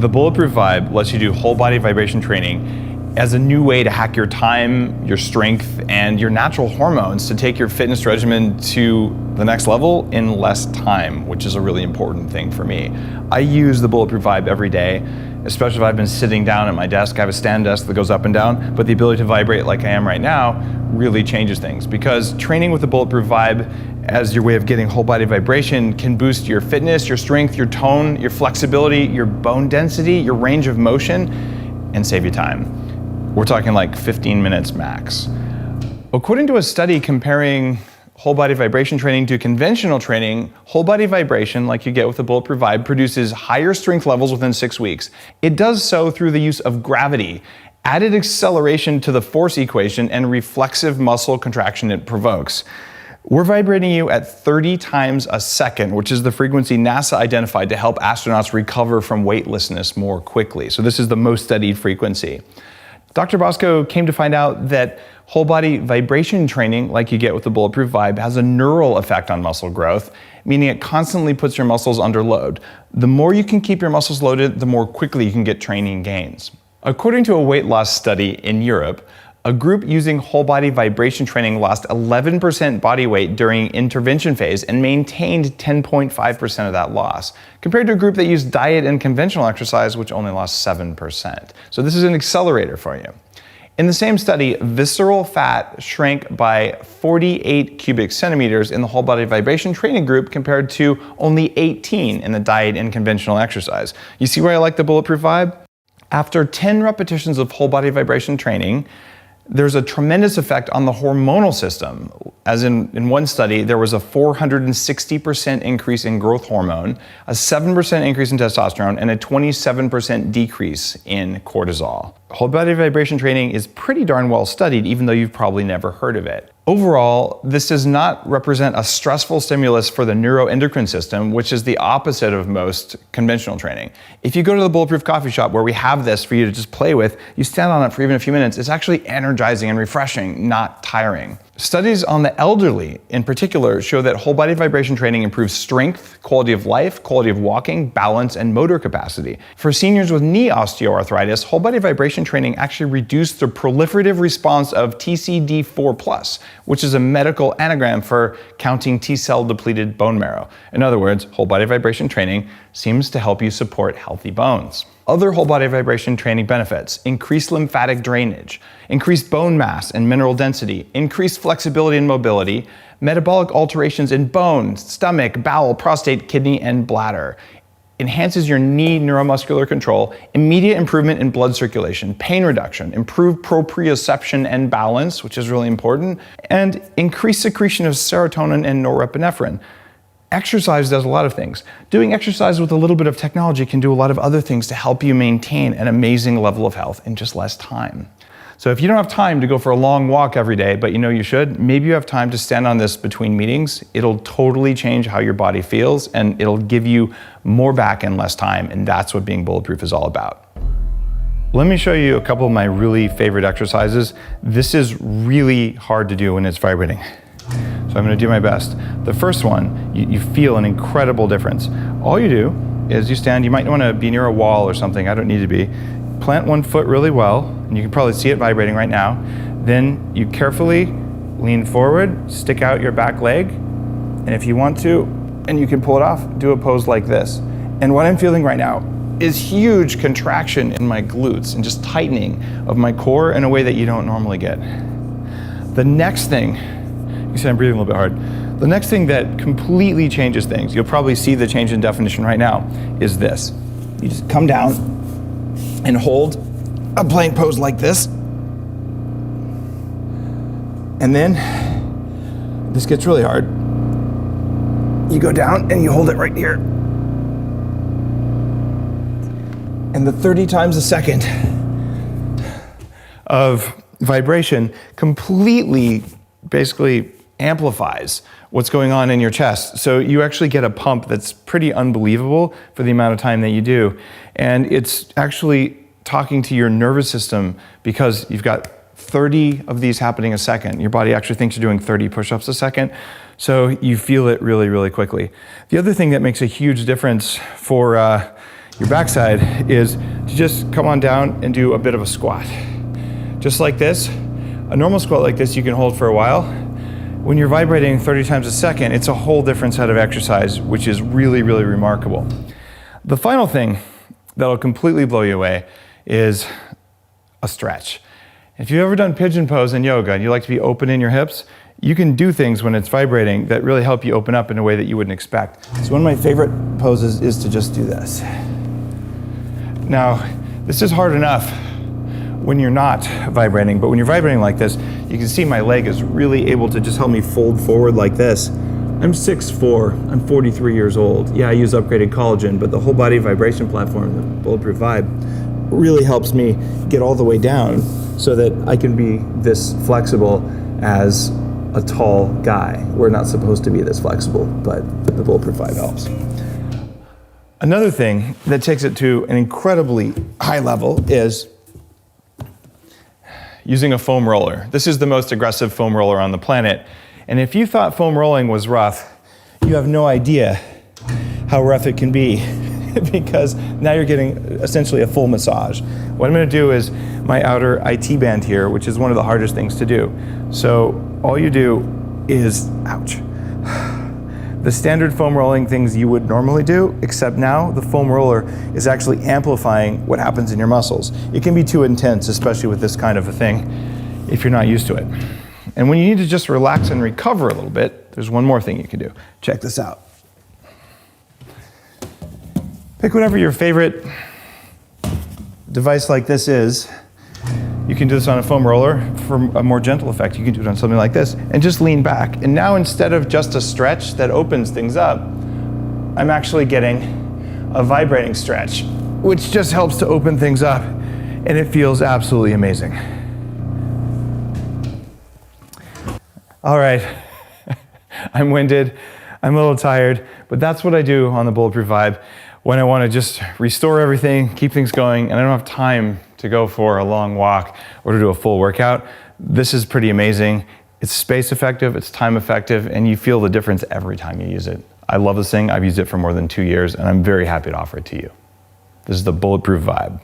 The Bulletproof Vibe lets you do whole body vibration training as a new way to hack your time, your strength, and your natural hormones to take your fitness regimen to the next level in less time, which is a really important thing for me. I use the Bulletproof Vibe every day, especially if I've been sitting down at my desk. I have a stand desk that goes up and down, but the ability to vibrate like I am right now really changes things, because training with the Bulletproof Vibe as your way of getting whole body vibration can boost your fitness, your strength, your tone, your flexibility, your bone density, your range of motion, and save you time. We're talking like 15 minutes max. According to a study comparing whole body vibration training to conventional training, whole body vibration, like you get with the Bulletproof Vibe, produces higher strength levels within 6 weeks. It does so through the use of gravity, added acceleration to the force equation, and reflexive muscle contraction it provokes. We're vibrating you at 30 times a second, which is the frequency NASA identified to help astronauts recover from weightlessness more quickly. So this is the most studied frequency. Dr. Bosco came to find out that whole body vibration training, like you get with the Bulletproof Vibe, has a neural effect on muscle growth, meaning it constantly puts your muscles under load. The more you can keep your muscles loaded, the more quickly you can get training gains. According to a weight loss study in Europe, a group using whole body vibration training lost 11% body weight during intervention phase and maintained 10.5% of that loss, compared to a group that used diet and conventional exercise, which only lost 7%. So this is an accelerator for you. In the same study, visceral fat shrank by 48 cubic centimeters in the whole body vibration training group compared to only 18 in the diet and conventional exercise. You see why I like the Bulletproof Vibe? After 10 repetitions of whole body vibration training, there's a tremendous effect on the hormonal system. As in one study, there was a 460% increase in growth hormone, a 7% increase in testosterone, and a 27% decrease in cortisol. Whole body vibration training is pretty darn well studied, even though you've probably never heard of it. Overall, this does not represent a stressful stimulus for the neuroendocrine system, which is the opposite of most conventional training. If you go to the Bulletproof Coffee Shop, where we have this for you to just play with, you stand on it for even a few minutes, it's actually energizing and refreshing, not tiring. Studies on the elderly, in particular, show that whole body vibration training improves strength, quality of life, quality of walking, balance, and motor capacity. For seniors with knee osteoarthritis, whole body vibration training actually reduced the proliferative response of TCD4+, which is a medical anagram for counting T-cell depleted bone marrow. In other words, whole body vibration training seems to help you support healthy bones. Other whole body vibration training benefits: increased lymphatic drainage, increased bone mass and mineral density, increased flexibility and mobility, metabolic alterations in bone, stomach, bowel, prostate, kidney, and bladder, enhances your knee neuromuscular control, immediate improvement in blood circulation, pain reduction, improved proprioception and balance, which is really important, and increased secretion of serotonin and norepinephrine. Exercise does a lot of things. Doing exercise with a little bit of technology can do a lot of other things to help you maintain an amazing level of health in just less time. So if you don't have time to go for a long walk every day, but you know you should, maybe you have time to stand on this between meetings. It'll totally change how your body feels, and it'll give you more back in less time, and that's what being bulletproof is all about. Let me show you a couple of my really favorite exercises. This is really hard to do when it's vibrating, so I'm gonna do my best. The first one, you feel an incredible difference. All you do is you stand, you might wanna be near a wall or something, I don't need to be. Plant one foot really well, and you can probably see it vibrating right now. Then you carefully lean forward, stick out your back leg, and if you want to, and you can pull it off, do a pose like this. And what I'm feeling right now is huge contraction in my glutes and just tightening of my core in a way that you don't normally get. The next thing, you see I'm breathing a little bit hard. The next thing that completely changes things, you'll probably see the change in definition right now, is this. You just come down and hold a plank pose like this. And then, this gets really hard. You go down and you hold it right here. And the 30 times a second of vibration completely, basically amplifies what's going on in your chest. So you actually get a pump that's pretty unbelievable for the amount of time that you do. And it's actually talking to your nervous system because you've got 30 of these happening a second. Your body actually thinks you're doing 30 push-ups a second. So you feel it really, really quickly. The other thing that makes a huge difference for your backside is to just come on down and do a bit of a squat. Just like this. A normal squat like this you can hold for a while. When you're vibrating 30 times a second, it's a whole different set of exercise, which is really, really remarkable. The final thing that'll completely blow you away is a stretch. If you've ever done pigeon pose in yoga and you like to be open in your hips, you can do things when it's vibrating that really help you open up in a way that you wouldn't expect. So one of my favorite poses is to just do this. Now, this is hard enough when you're not vibrating, but when you're vibrating like this, you can see my leg is really able to just help me fold forward like this. I'm 6'4", I'm 43 years old. Yeah, I use upgraded collagen, but the whole body vibration platform, the Bulletproof Vibe, really helps me get all the way down so that I can be this flexible as a tall guy. We're not supposed to be this flexible, but the Bulletproof Vibe helps. Another thing that takes it to an incredibly high level is using a foam roller. This is the most aggressive foam roller on the planet. And if you thought foam rolling was rough, you have no idea how rough it can be because now you're getting essentially a full massage. What I'm gonna do is my outer IT band here, which is one of the hardest things to do. So all you do is, ouch. The standard foam rolling things you would normally do, except now the foam roller is actually amplifying what happens in your muscles. It can be too intense, especially with this kind of a thing, if you're not used to it. And when you need to just relax and recover a little bit, there's one more thing you can do. Check this out. Pick whatever your favorite device like this is. You can do this on a foam roller for a more gentle effect. You can do it on something like this and just lean back. And now instead of just a stretch that opens things up, I'm actually getting a vibrating stretch, which just helps to open things up, and it feels absolutely amazing. All right, I'm winded, I'm a little tired, but that's what I do on the Bulletproof Vibe when I want to just restore everything, keep things going, and I don't have time to go for a long walk or to do a full workout. This is pretty amazing. It's space effective, it's time effective, and you feel the difference every time you use it. I love this thing. I've used it for more than 2 years, and I'm very happy to offer it to you. This is the Bulletproof Vibe.